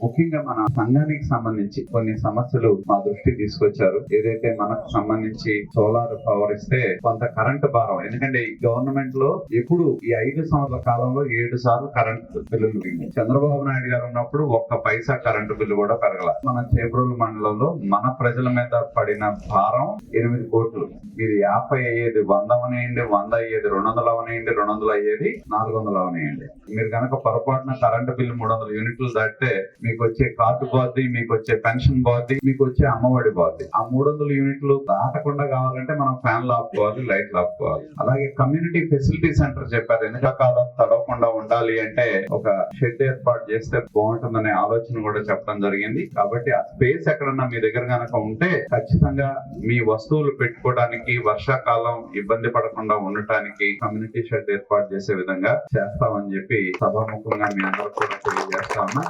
ముఖ్యంగా మన సంఘానికి సంబంధించి కొన్ని సమస్యలు మా దృష్టికి తీసుకొచ్చారు. ఏదైతే మనకు సంబంధించి సోలార్ పవర్ ఇస్తే కొంత కరెంటు భారం, ఎందుకంటే ఈ గవర్నమెంట్ లో ఎప్పుడు ఈ 5 సంవత్సరాల కాలంలో 7 సార్లు కరెంటు బిల్లులు పెరిగింది. చంద్రబాబు నాయుడు గారు ఉన్నప్పుడు ఒక్క పైసా కరెంటు బిల్లు కూడా పెరగల. మన చేబ్రోలు మండలంలో మన ప్రజల మీద పడిన భారం 8 కోట్లు. ఇది 50 అయ్యేది 100 అవనేయండి, 100 అయ్యేది 200 అవనేయండి, 200 అయ్యేది 400 అవనేయండి. మీరు కనుక పొరపాటున కరెంటు బిల్లు 300 యూనిట్లు దాటితే మీకు వచ్చే కార్డు బాధ్యత, మీకు వచ్చే పెన్షన్ బాధ్యత, మీకు వచ్చే అమ్మఒడి బాధ్యత. ఆ 300 యూనిట్లు దాటకుండా కావాలంటే మనం ఫ్యాన్లు ఆపుకోవాలి, లైట్లు ఆపుకోవాలి. అలాగే కమ్యూనిటీ ఫెసిలిటీ సెంటర్ చెప్పారు. ఎండాకాలం తడవకుండా ఉండాలి అంటే ఒక షెడ్ ఏర్పాటు చేస్తే బాగుంటుందనే ఆలోచన కూడా చెప్పడం జరిగింది. కాబట్టి ఆ స్పేస్ ఎక్కడన్నా మీ దగ్గర కనుక ఉంటే ఖచ్చితంగా మీ వస్తువులు పెట్టుకోవడానికి, వర్షాకాలం ఇబ్బంది పడకుండా ఉండటానికి కమ్యూనిటీ షెడ్ ఏర్పాటు చేసే విధంగా చేస్తామని చెప్పి సభాముఖంగా మీ అందరూ కూడా తెలియజేస్తా ఉన్నా.